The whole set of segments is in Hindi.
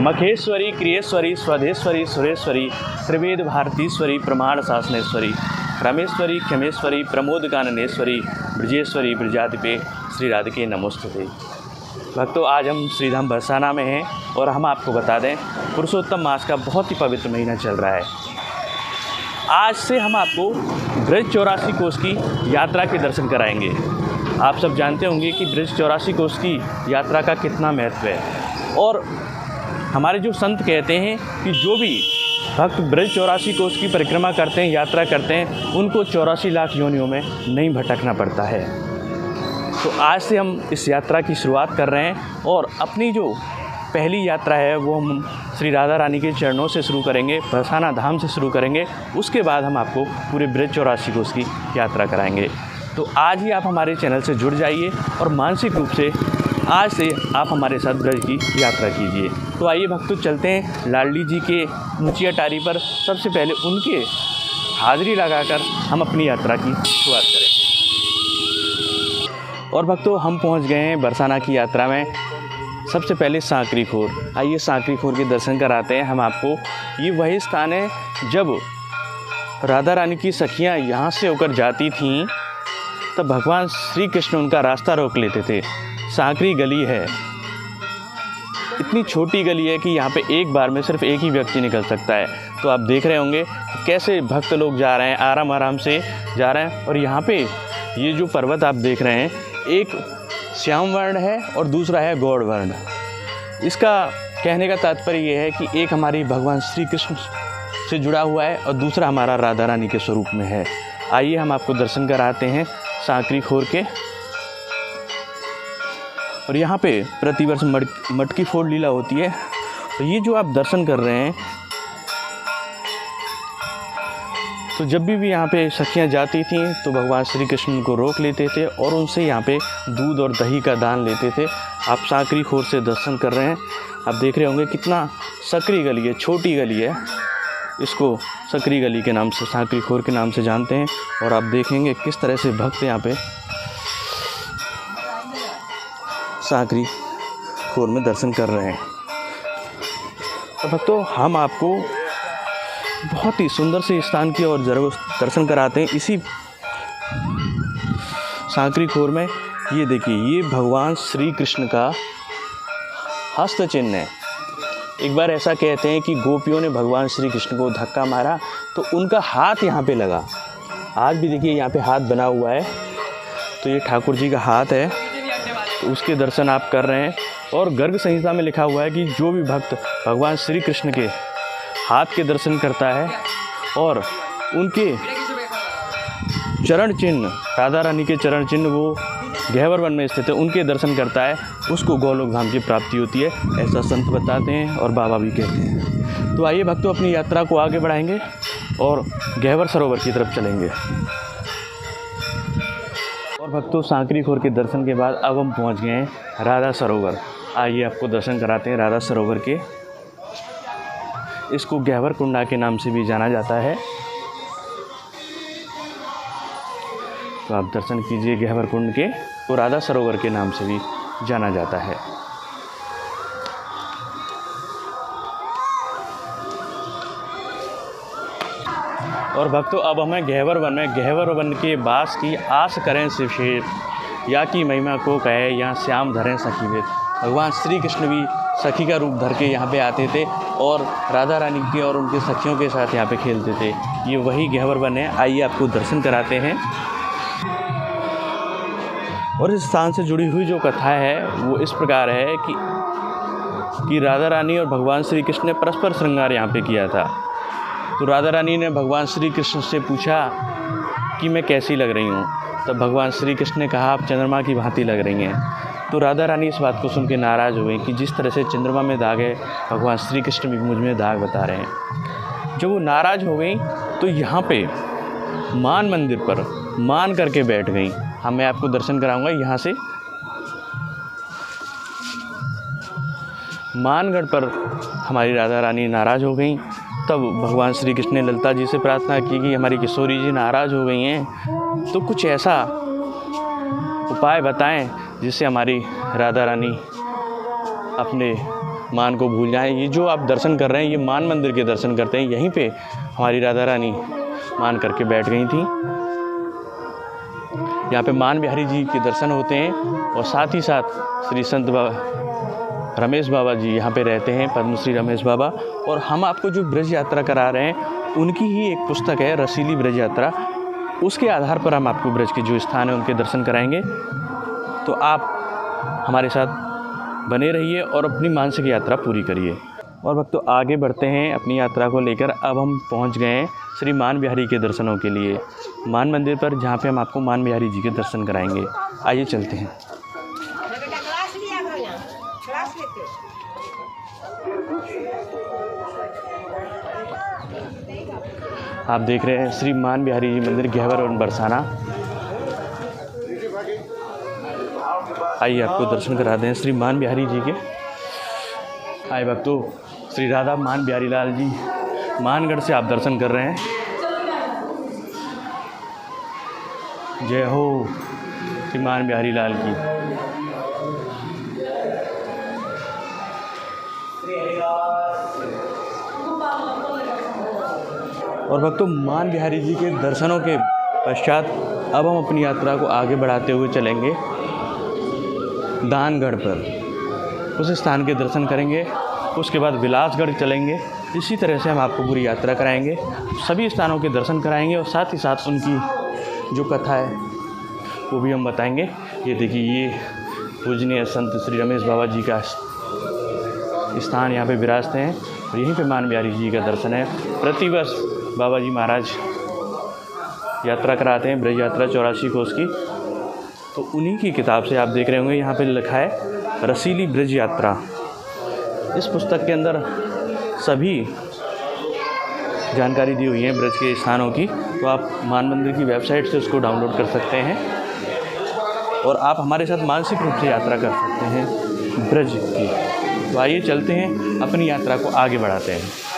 मखेश्वरी क्रियेश्वरी स्वधेश्वरी सुरेश्वरी त्रिवेद भारतीश्वरी प्रमाण शासनेश्वरी रमेश्वरी क्षमेश्वरी प्रमोद काननेश्वरी ब्रजेश्वरी ब्रजाधिपे श्री राधिके नमोस्तुते। भक्तों, आज हम श्रीधाम बरसाना में हैं और हम आपको बता दें पुरुषोत्तम मास का बहुत ही पवित्र महीना चल रहा है। आज से हम आपको ब्रज 84 कोस की यात्रा के दर्शन कराएंगे। आप सब जानते होंगे कि ब्रज 84 कोस की यात्रा का कितना महत्व है और हमारे जो संत कहते हैं कि जो भी भक्त ब्रज 84 कोस की परिक्रमा करते हैं, यात्रा करते हैं, उनको 84 लाख योनियों में नहीं भटकना पड़ता है। तो आज से हम इस यात्रा की शुरुआत कर रहे हैं और अपनी जो पहली यात्रा है वो हम श्री राधा रानी के चरणों से शुरू करेंगे, बरसाना धाम से शुरू करेंगे। उसके बाद हम आपको पूरे ब्रज 84 कोस की यात्रा कराएंगे। तो आज ही आप हमारे चैनल से जुड़ जाइए और मानसिक रूप से आज से आप हमारे साथ ब्रज की यात्रा कीजिए। तो आइए भक्तों, चलते हैं लाडली जी के ऊंची अटारी पर। सबसे पहले उनके हाज़िरी लगाकर हम अपनी यात्रा की शुरुआत करें। और भक्तों, हम पहुंच गए हैं बरसाना की यात्रा में। सबसे पहले सांकरी खोर। आइए सांकरी खोर के दर्शन कराते हैं हम आपको। ये वही स्थान है जब राधा रानी की सखियां यहाँ से होकर जाती थीं तब भगवान श्री कृष्ण उनका रास्ता रोक लेते थे। सांकरी गली है, इतनी छोटी गली है कि यहाँ पे एक बार में सिर्फ एक ही व्यक्ति निकल सकता है। तो आप देख रहे होंगे कैसे भक्त लोग जा रहे हैं, आराम आराम से जा रहे हैं। और यहाँ पे ये जो पर्वत आप देख रहे हैं, एक श्याम वर्ण है और दूसरा है गौड़ वर्ण। इसका कहने का तात्पर्य ये है कि एक हमारी भगवान श्री कृष्ण से जुड़ा हुआ है और दूसरा हमारा राधा रानी के स्वरूप में है। आइए हम आपको दर्शन कराते हैं सांकरी खोर के। और यहाँ पे प्रतिवर्ष मटकी फोड़ लीला होती है। तो ये जो आप दर्शन कर रहे हैं, तो जब भी यहाँ पे सखियाँ जाती थीं तो भगवान श्री कृष्ण उनको रोक लेते थे और उनसे यहाँ पे दूध और दही का दान लेते थे। आप सांकरी खोर से दर्शन कर रहे हैं। आप देख रहे होंगे कितना सकरी गली है, छोटी गली है। इसको सकरी गली के नाम से, सांकरी खोर के नाम से जानते हैं। और आप देखेंगे किस तरह से भक्त यहाँ पे सांकरी खोर में दर्शन कर रहे हैं। तो भक्तों, हम आपको बहुत ही सुंदर से स्थान की और ज़रूर दर्शन कराते हैं। इसी सांकरी खोर में ये देखिए, ये भगवान श्री कृष्ण का हस्त चिन्ह है। एक बार ऐसा कहते हैं कि गोपियों ने भगवान श्री कृष्ण को धक्का मारा तो उनका हाथ यहाँ पे लगा। आज भी देखिए यहाँ पे हाथ बना हुआ है। तो ये ठाकुर जी का हाथ है, तो उसके दर्शन आप कर रहे हैं। और गर्ग संहिता में लिखा हुआ है कि जो भी भक्त भगवान श्री कृष्ण के हाथ के दर्शन करता है और उनके चरण चिन्ह, राधा रानी के चरण चिन्ह वो गहवर वन में स्थित है, उनके दर्शन करता है, उसको गोलोक धाम की प्राप्ति होती है। ऐसा संत बताते हैं और बाबा भी कहते हैं। तो आइए भक्तों, अपनी यात्रा को आगे बढ़ाएंगे और गहवर सरोवर की तरफ चलेंगे। और भक्तों, सांकरी खोर के दर्शन के बाद अब हम पहुंच गए हैं राधा सरोवर। आइए आपको दर्शन कराते हैं राधा सरोवर के। इसको गहवर कुंडा के नाम से भी जाना जाता है। तो आप दर्शन कीजिए गहवर कुंड के। तो राधा सरोवर के नाम से भी जाना जाता है। और भक्तों, अब हमें गहवर वन में, गहवर वन के बास की आस करें शिवशेर, या की महिमा को कहे यहाँ श्याम धरें सखी वेद। भगवान श्री कृष्ण भी सखी का रूप धर के यहाँ पे आते थे और राधा रानी के और उनके सखियों के साथ यहाँ पे खेलते थे। ये वही गहवर वन है। आइए आपको दर्शन कराते हैं। और इस स्थान से जुड़ी हुई जो कथा है वो इस प्रकार है कि राधा रानी और भगवान श्री कृष्ण ने परस्पर श्रृंगार यहाँ पे किया था। तो राधा रानी ने भगवान श्री कृष्ण से पूछा कि मैं कैसी लग रही हूँ। तब भगवान श्री कृष्ण ने कहा, आप चंद्रमा की भांति लग रही हैं। तो राधा रानी इस बात को सुन के नाराज़ हो गई कि जिस तरह से चंद्रमा में दाग है, भगवान श्री कृष्ण भी मुझ में दाग बता रहे हैं। जब वो नाराज़ हो गई तो यहाँ पे मान मंदिर पर मान करके बैठ गई। मैं आपको दर्शन कराऊंगा यहाँ से। मानगढ़ पर हमारी राधा रानी नाराज़ हो गई। तब भगवान श्री कृष्ण ने ललिता जी से प्रार्थना की कि हमारी किशोरी जी नाराज़ हो गई हैं, तो कुछ ऐसा उपाय बताएं जिससे हमारी राधा रानी अपने मान को भूल जाएं। ये जो आप दर्शन कर रहे हैं, ये मान मंदिर के दर्शन करते हैं। यहीं पे हमारी राधा रानी मान करके बैठ गई थी। यहाँ पे मान बिहारी जी के दर्शन होते हैं और साथ ही साथ श्री संत बाबा रमेश बाबा जी यहाँ पे रहते हैं, पद्मश्री रमेश बाबा। और हम आपको जो ब्रज यात्रा करा रहे हैं, उनकी ही एक पुस्तक है रसीली ब्रज यात्रा। उसके आधार पर हम आपको ब्रज के जो स्थान है उनके दर्शन कराएंगे। तो आप हमारे साथ बने रहिए और अपनी मानसिक यात्रा पूरी करिए। और वक्त तो आगे बढ़ते हैं अपनी यात्रा को लेकर। अब हम पहुंच गए हैं श्री मान बिहारी के दर्शनों के लिए, मान मंदिर पर, जहां पे हम आपको मान बिहारी जी के दर्शन कराएंगे। आइए चलते हैं। आप देख रहे हैं श्री मान बिहारी जी मंदिर, घेवर और बरसाना। आइए आपको दर्शन कराते हैं श्री मान बिहारी जी के। आए भक्तों, श्री राधा मान बिहारी लाल जी मानगढ़ से आप दर्शन कर रहे हैं। जय हो श्री मान बिहारी लाल की। और भक्तों, मान बिहारी जी के दर्शनों के पश्चात अब हम अपनी यात्रा को आगे बढ़ाते हुए चलेंगे दानगढ़ पर। उस स्थान के दर्शन करेंगे, उसके बाद विलासगढ़ चलेंगे। इसी तरह से हम आपको पूरी यात्रा कराएंगे, सभी स्थानों के दर्शन कराएंगे और साथ ही साथ उनकी जो कथा है वो भी हम बताएंगे। ये देखिए, ये पूजनीय संत श्री रमेश बाबा जी का स्थान यहाँ पे विराजते हैं और यहीं पे मान बिहारी जी का दर्शन है। प्रतिवर्ष बाबा जी महाराज यात्रा कराते हैं, ब्रज यात्रा 84 कोस की। तो उन्हीं की किताब से आप देख रहे होंगे, यहाँ पे लिखा है रसीली ब्रज यात्रा। इस पुस्तक के अंदर सभी जानकारी दी हुई है ब्रज के स्थानों की। तो आप मान मंदिर की वेबसाइट से उसको डाउनलोड कर सकते हैं और आप हमारे साथ मानसिक रूप से यात्रा कर सकते हैं ब्रज की। तो आइए चलते हैं, अपनी यात्रा को आगे बढ़ाते हैं।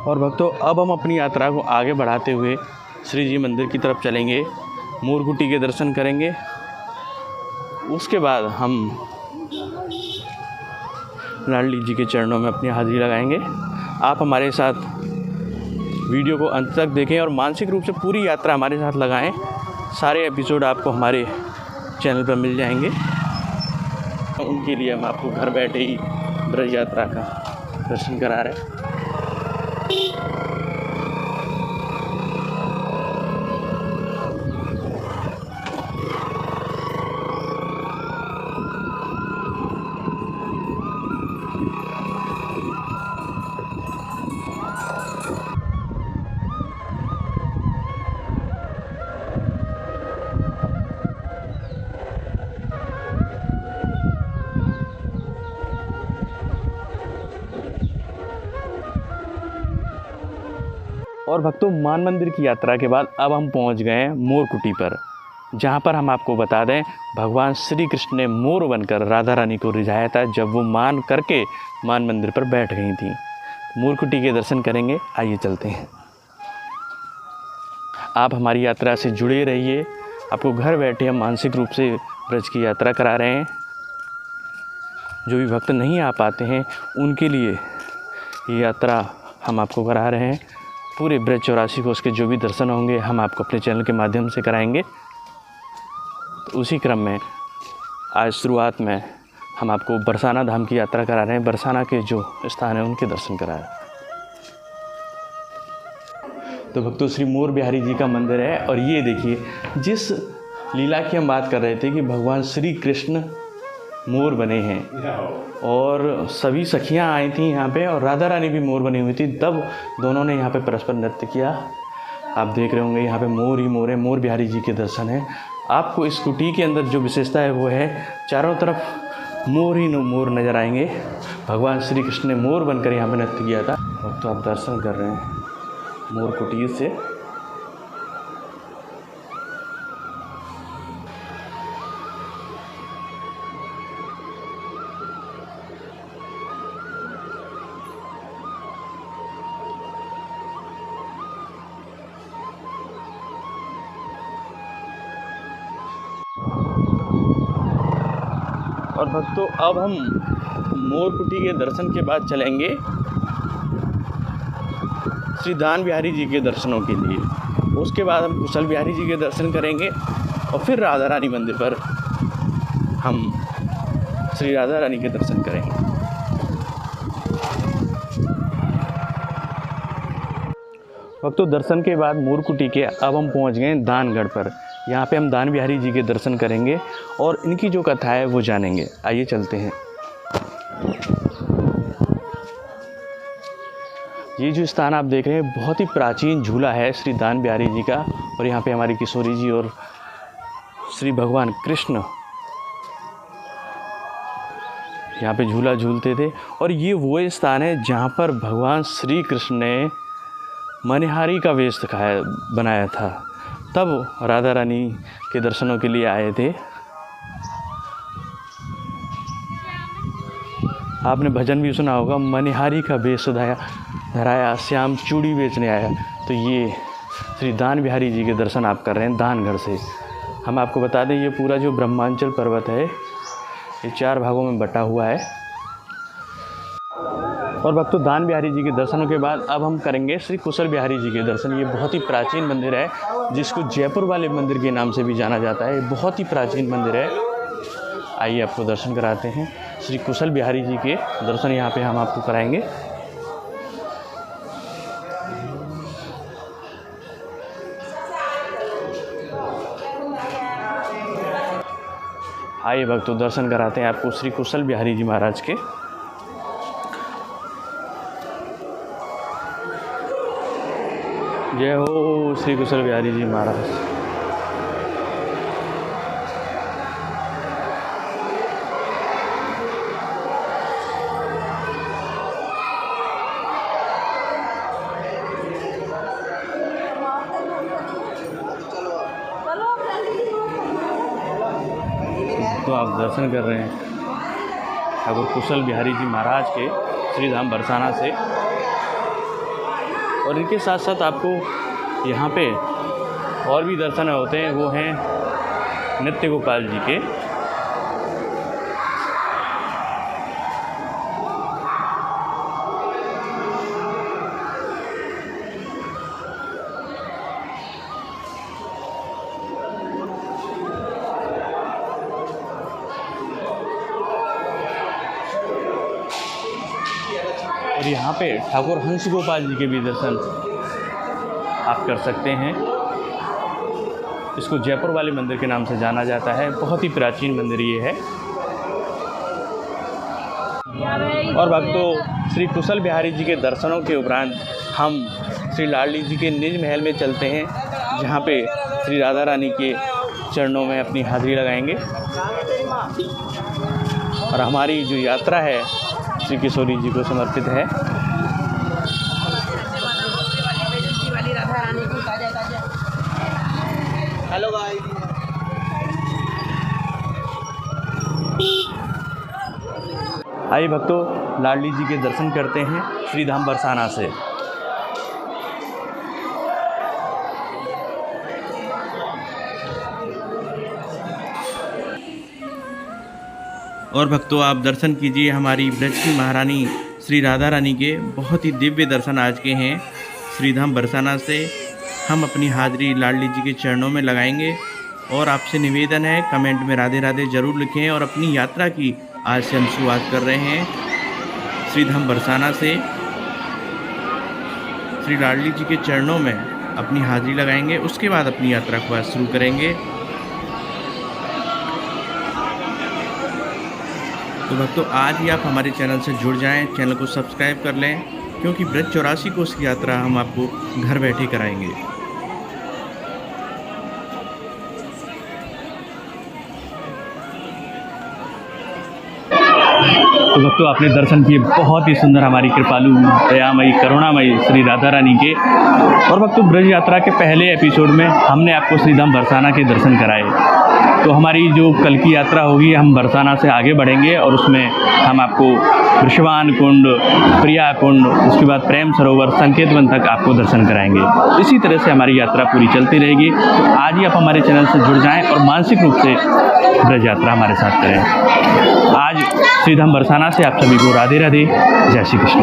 और भक्तों, अब हम अपनी यात्रा को आगे बढ़ाते हुए श्री जी मंदिर की तरफ चलेंगे, मोरकुटी के दर्शन करेंगे। उसके बाद हम लाडली जी के चरणों में अपनी हाजिरी लगाएंगे। आप हमारे साथ वीडियो को अंत तक देखें और मानसिक रूप से पूरी यात्रा हमारे साथ लगाएं। सारे एपिसोड आपको हमारे चैनल पर मिल जाएंगे। उनके लिए हम आपको घर बैठे ही ब्रज यात्रा का दर्शन करा रहे हैं। और भक्तों, मान मंदिर की यात्रा के बाद अब हम पहुंच गए हैं मोरकुटी पर, जहां पर हम आपको बता दें भगवान श्री कृष्ण ने मोर बनकर राधा रानी को रिझाया था जब वो मान करके मान मंदिर पर बैठ गई थी। मोरकुटी के दर्शन करेंगे। आइए चलते हैं। आप हमारी यात्रा से जुड़े रहिए। आपको घर बैठे हम मानसिक रूप से ब्रज की यात्रा करा रहे हैं। जो भी भक्त नहीं आ पाते हैं उनके लिए ये यात्रा हम आपको करा रहे हैं। पूरे ब्रज 84 कोस के जो भी दर्शन होंगे हम आपको अपने चैनल के माध्यम से कराएंगे। तो उसी क्रम में आज शुरुआत में हम आपको बरसाना धाम की यात्रा करा रहे हैं। बरसाना के जो स्थान हैं उनके दर्शन करा रहे हैं। तो भक्तों, श्री मोर बिहारी जी का मंदिर है और ये देखिए, जिस लीला की हम बात कर रहे थे कि भगवान श्री कृष्ण मोर बने हैं और सभी सखियां आई थी यहाँ पे और राधा रानी भी मोर बनी हुई थी, तब दोनों ने यहाँ पे परस्पर नृत्य किया। आप देख रहे होंगे यहाँ पे मोर ही मोर है। मोर बिहारी जी के दर्शन है। आपको इस कुटी के अंदर जो विशेषता है वो है चारों तरफ मोर ही मोर नज़र आएंगे। भगवान श्री कृष्ण ने मोर बनकर यहाँ पे नृत्य किया था। अब तो आप दर्शन कर रहे हैं मोर कुटीर से। और भक्तों अब हम मोर कुटी के दर्शन के बाद चलेंगे श्री दान बिहारी जी के दर्शनों के लिए। उसके बाद हम कुशल बिहारी जी के दर्शन करेंगे और फिर राधा रानी मंदिर पर हम श्री राधा रानी के दर्शन करेंगे। भक्तों दर्शन के बाद मोर कुटी के अब हम पहुंच गए दानगढ़ पर। यहाँ पे हम दान बिहारी जी के दर्शन करेंगे और इनकी जो कथा है वो जानेंगे। आइए चलते हैं। ये जो स्थान आप देख रहे हैं बहुत ही प्राचीन झूला है श्री दान बिहारी जी का। और यहाँ पे हमारी किशोरी जी और श्री भगवान कृष्ण यहाँ पे झूला झूलते थे। और ये वो स्थान है जहाँ पर भगवान श्री कृष्ण ने मनिहारी का वेश बनाया था। तब राधा रानी के दर्शनों के लिए आए थे। आपने भजन भी सुना होगा, मनिहारी का वेश धराया श्याम चूड़ी बेचने आया। तो ये श्री दान बिहारी जी के दर्शन आप कर रहे हैं दानगढ़ से। हम आपको बता दें ये पूरा जो ब्रह्मांचल पर्वत है ये 4 भागों में बटा हुआ है। और भक्तों दान बिहारी जी के दर्शनों के बाद अब हम करेंगे श्री कुशल बिहारी जी के दर्शन। ये बहुत ही प्राचीन मंदिर है जिसको जयपुर वाले मंदिर के नाम से भी जाना जाता है। ये बहुत ही प्राचीन मंदिर है। आइए आपको दर्शन कराते हैं। श्री कुशल बिहारी जी के दर्शन यहाँ पे हम आपको कराएंगे। आइए भक्तों दर्शन कराते हैं आपको श्री कुशल बिहारी जी महाराज के। जय हो श्री कुशल बिहारी जी महाराज। तो आप दर्शन कर रहे हैं ठाकुर कुशल बिहारी जी महाराज के श्री धाम बरसाना से। और इनके साथ साथ आपको यहाँ पे और भी दर्शन होते हैं, वो हैं नित्य गोपाल जी के। और यहाँ पे ठाकुर हंस गोपाल जी के भी दर्शन आप कर सकते हैं। इसको जयपुर वाले मंदिर के नाम से जाना जाता है। बहुत ही प्राचीन मंदिर ये है। और भक्तों श्री कुशल बिहारी जी के दर्शनों के उपरांत हम श्री लाडली जी के निज महल में चलते हैं, जहाँ पे श्री राधा रानी के चरणों में अपनी हाजिरी लगाएंगे। और हमारी जो यात्रा है श्री किशोरी जी को समर्पित है। Hello guys. आइए भक्तों लाडली जी के दर्शन करते हैं श्री धाम बरसाना से। और भक्तों आप दर्शन कीजिए हमारी ब्रज की महारानी श्री राधा रानी के। बहुत ही दिव्य दर्शन आज के हैं श्री धाम बरसाना से। हम अपनी हाजिरी लाडली जी के चरणों में लगाएंगे। और आपसे निवेदन है कमेंट में राधे राधे ज़रूर लिखें। और अपनी यात्रा की आज से हम शुरुआत कर रहे हैं श्री धाम बरसाना से। श्री लाडली जी के चरणों में अपनी हाजिरी लगाएंगे, उसके बाद अपनी यात्रा को आज शुरू करेंगे। तो भक्तों आज ही आप हमारे चैनल से जुड़ जाएं, चैनल को सब्सक्राइब कर लें, क्योंकि ब्रज 84 कोस की यात्रा हम आपको घर बैठे कराएंगे। भक्तों, आपने दर्शन किए बहुत ही सुंदर हमारी कृपालु दयामयी करुणामयी श्री राधा रानी के। और भक्तों, ब्रज यात्रा के पहले एपिसोड में हमने आपको श्रीधाम बरसाना के दर्शन कराए। तो हमारी जो कल की यात्रा होगी, हम बरसाना से आगे बढ़ेंगे और उसमें हम आपको वृषभान कुंड, प्रिया कुंड, उसके बाद प्रेम सरोवर, संकेत वन तक आपको दर्शन कराएंगे। इसी तरह से हमारी यात्रा पूरी चलती रहेगी। तो आज ही आप हमारे चैनल से जुड़ जाएं और मानसिक रूप से ब्रज यात्रा हमारे साथ करें। आज श्रीधाम बरसाना से आप सभी को राधे राधे, जय श्री कृष्ण।